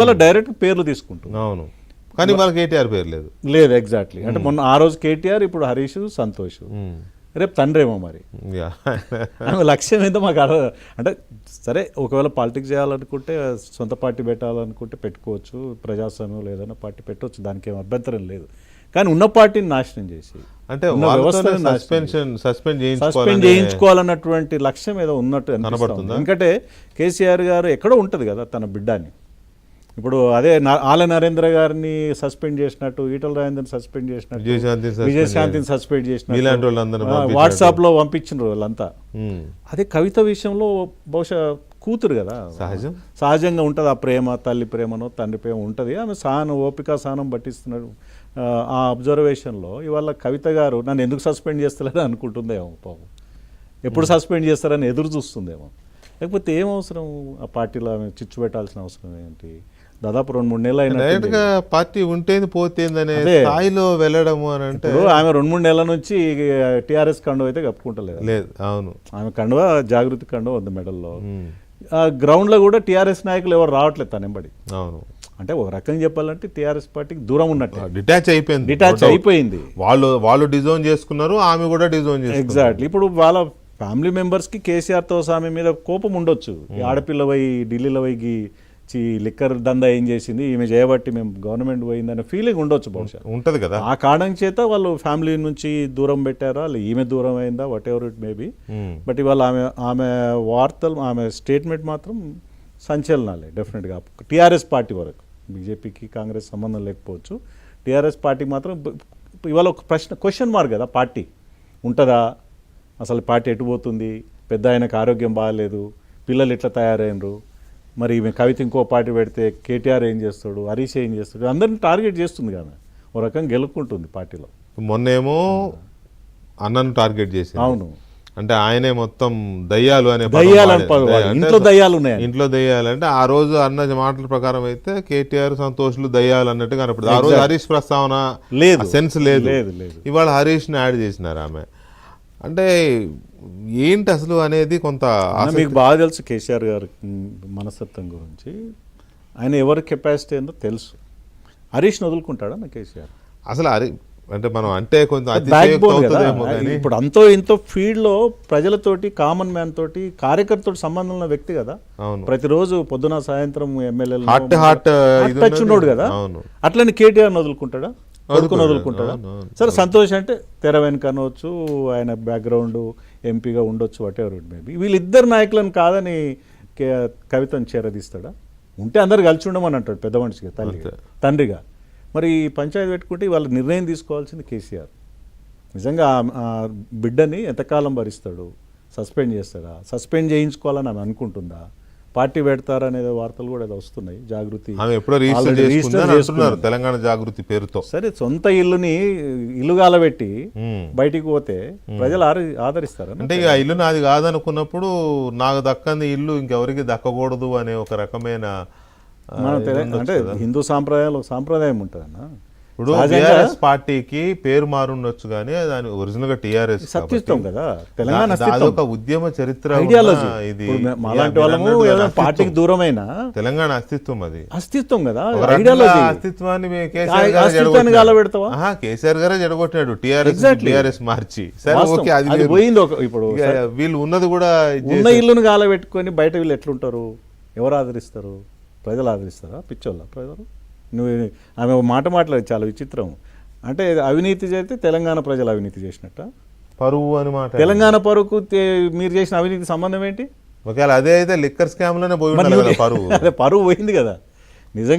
వాళ్ళ డైరెక్ట్ పేర్లు తీసుకుంటుంది. అవును, కానీ వాళ్ళకి కేటీఆర్ పేరు లేదు. లేదు, ఎగ్జాక్ట్లీ. అంటే మొన్న ఆ రోజు కేటీఆర్, ఇప్పుడు హరీష్, సంతోష్, రేపు తండ్రేమో మరి. ఆమె లక్ష్యం ఏందో మాకు అంటే సరే, ఒకవేళ పాలిటిక్స్ చేయాలనుకుంటే, సొంత పార్టీ పెట్టాలనుకుంటే పెట్టుకోవచ్చు, ప్రజాస్వామ్యం లేదన్న పార్టీ పెట్టవచ్చు, దానికి ఏం అభ్యంతరం లేదు. కానీ ఉన్న పార్టీని నాశనం చేసి, అంటే సస్పెండ్ చేయించుకోవాలన్నటువంటి లక్ష్యం ఏదో ఉన్నట్టు అనిపిస్తుంది. ఎందుకంటే కేసీఆర్ గారు ఎక్కడో ఉంటుంది కదా తన బిడ్డని. ఇప్పుడు అదే ఆల నరేంద్ర గారిని సస్పెండ్ చేసినట్టు, ఈటల రాజేందర్ని సస్పెండ్ చేసినట్టు, విజయశాంతిని సస్పెండ్ చేసినట్టు వాట్సాప్ లో పంపించిన వాళ్ళంతా. అదే కవిత విషయంలో బహుశా కూతురు కదా, సహజంగా ఉంటుంది ఆ ప్రేమ, తల్లి ప్రేమనో తండ్రి ప్రేమ ఉంటుంది. ఆమె ఓపిక సహనం పట్టిస్తున్నాడు. ఆ అబ్జర్వేషన్లో ఇవాళ కవిత గారు నన్ను ఎందుకు సస్పెండ్ చేస్తలేదని అనుకుంటుందేమో పాపం. ఎప్పుడు సస్పెండ్ చేస్తారని ఎదురు చూస్తుందేమో. లేకపోతే ఏం అవసరం ఆ పార్టీలో ఆమె చిచ్చు పెట్టాల్సిన అవసరం ఏంటి? దాదాపు 2-3 నెలలు అయినా పార్టీ ఉంటేది పోతేందనే స్థాయిలో వెళ్ళడము అని అంటే, ఆమె 2-3 నెలల నుంచి టీఆర్ఎస్ కండువ అయితే కప్పుకుంటలేదు. లేదు, అవును, ఆమె కండువ జాగృతి కండువ ఉంది మెడల్లో. గ్రౌండ్ లో కూడా టీఆర్ఎస్ నాయకులు ఎవరు రావట్లేదు తనెంబడి. అవును, అంటే ఒక రకంగా చెప్పాలంటే టీఆర్ఎస్ పార్టీకి దూరం ఉన్నట్టు, డిటాచ్ అయిపోయింది. వాళ్ళు డిజైన్ చేసుకున్నారు, ఆమె కూడా డిజైన్ చేసుకున్నారు. ఎగ్జాక్ట్లీ. ఇప్పుడు వాళ్ళ ఫ్యామిలీ మెంబర్స్కి కేసీఆర్తో ఆమె మీద కోపం ఉండొచ్చు. ఆడపిల్ల పోయి ఢిల్లీలో పోయి లిక్కర్ దందా ఏం చేసింది, ఈమె చేయబట్టి మేము గవర్నమెంట్ పోయిందనే ఫీలింగ్ ఉండొచ్చు బహుశా, ఉంటుంది కదా. ఆ కారణం చేత వాళ్ళు ఫ్యామిలీ నుంచి దూరం పెట్టారా, ఈమె దూరం అయిందా, what ever it may be. But ఇవాళ ఆమె వార్తలు, ఆమె స్టేట్మెంట్ మాత్రం సంచలనాలే డెఫినెట్గా టీఆర్ఎస్ పార్టీ వరకు. బీజేపీకి కాంగ్రెస్ సంబంధం లేకపోవచ్చు, టీఆర్ఎస్ పార్టీకి మాత్రం ఇవాళ ఒక క్వశ్చన్ మార్క్ కదా. పార్టీ ఉంటుందా అసలు, పార్టీ ఎటుపోతుంది, పెద్ద ఆయనకు ఆరోగ్యం బాగాలేదు, పిల్లలు ఎట్లా తయారైనరు, మరి ఈమె కవిత ఇంకో పార్టీ పెడితే కేటీఆర్ ఏం చేస్తాడు, హరీష్ ఏం చేస్తాడు, అందరిని టార్గెట్ చేస్తుంది కదా, ఓ రకంగా గెలుపుకుంటుంది పార్టీలో. మొన్నేమో అన్నను టార్గెట్ చేసి, అవును, అంటే ఆయనే మొత్తం దయ్యాలు అనే ఇంట్లో దయ్యాలు ఉన్నాయి, ఇంట్లో దయ్యాలు అంటే ఆ రోజు అన్న మాటల ప్రకారం అయితే కేటీఆర్, సంతోష్లు దయ్యాలు అన్నట్టు కనపడుతుంది. ఆ రోజు హరీష్ ప్రస్తావన లేదు, సెన్స్ లేదు. ఇవాళ హరీష్ని యాడ్ చేసినారు ఆమె. అంటే ఏంటి అసలు అనేది కొంత మీకు బాగా తెలుసు కేసీఆర్ గారి మనస్తత్వం గురించి. ఆయన ఎవరి కెపాసిటీ ఏందో తెలుసు. హరీష్ని వదులుకుంటాడా నా కేసీఆర్ అసలు? అంటే మనం అంటే కొంచెం ఇప్పుడు అంతో ఇంతో ఫీల్డ్లో ప్రజలతోటి, కామన్ మ్యాన్ తోటి, కార్యకర్తతో సంబంధం ఉన్న వ్యక్తి కదా. ప్రతిరోజు పొద్దున సాయంత్రం ఎమ్మెల్యేలు టచ్ ఉన్నాడు కదా. అట్లని కేటీఆర్ని వదులుకుంటాడా, వదులుకుంటాడా? సరే, సంతోష్ అంటే తెర వెనుక అనవచ్చు, ఆయన బ్యాక్గ్రౌండ్ ఎంపీగా ఉండొచ్చు, వాట్ ఎవర్ ఇట్ మేబీ. వీళ్ళిద్దరు నాయకులను కాదని కవితను చేరదీస్తాడా? ఉంటే అందరు కలిసి ఉండమని అంటాడు పెద్ద మనిషిగా, తండ్రిగా. మరి పంచాయతీ పెట్టుకుంటే వాళ్ళ నిర్ణయం తీసుకోవాల్సింది కేసీఆర్. నిజంగా బిడ్డని ఎంతకాలం భరిస్తాడు? సస్పెండ్ చేస్తాడా? సస్పెండ్ చేయించుకోవాలని ఆమె అనుకుంటుందా? పార్టీ పెడతారనేది వార్తలు కూడా వస్తున్నాయి. జాగృతి తెలంగాణ జాగృతి పేరుతో సరే, సొంత ఇల్లుగాల పెట్టి బయటికి పోతే ప్రజలు ఆదరిస్తారు. అంటే ఇక ఇల్లు నాది కాదనుకున్నప్పుడు నాకు దక్కంది ఇల్లు ఇంకెవరికి దక్కకూడదు అనే ఒక రకమైన అంటే హిందూ సాంప్రదాయం ఉంటుంది అన్న. ఇప్పుడు టీఆర్ఎస్ పార్టీకి పేరు మారుండొచ్చు కానీ దాని ఒరిజినల్ గా టీఆర్ఎస్ సత్యత్వం కదా. తెలంగాణ అదొక ఉద్యమ చరిత్ర, ఇది పార్టీకి దూరమైన తెలంగాణ అస్తిత్వం, అది అస్తిత్వం కదా. అస్తిత్వాన్ని కేసీఆర్ గారే జడగొట్టాడు టీఆర్ఎస్ మార్చి. అది పోయింది. ఇప్పుడు వీళ్ళు ఉన్నది కూడా ఉన్న ఇల్లును గాలబెట్టుకొని బయట వీళ్ళు ఎట్లుంటారు? ఎవరు ఆదరిస్తారు? ప్రజలు ఆదరిస్తారా? పిచ్చోళ్ళ ప్రజలు? నువ్వు ఆమె మాట మాట్లాడి చాలా విచిత్రం. అంటే అవినీతి చేస్తే తెలంగాణ ప్రజలు అవినీతి చేసినట్ట, పరువు అని మాట. తెలంగాణ పరువుకు మీరు చేసిన అవినీతి సంబంధం ఏంటి? ఒకవేళ అదే అయితే లిక్కర్ స్కామ్ లోనే పోయి పరువు. అదే పరువు పోయింది కదా.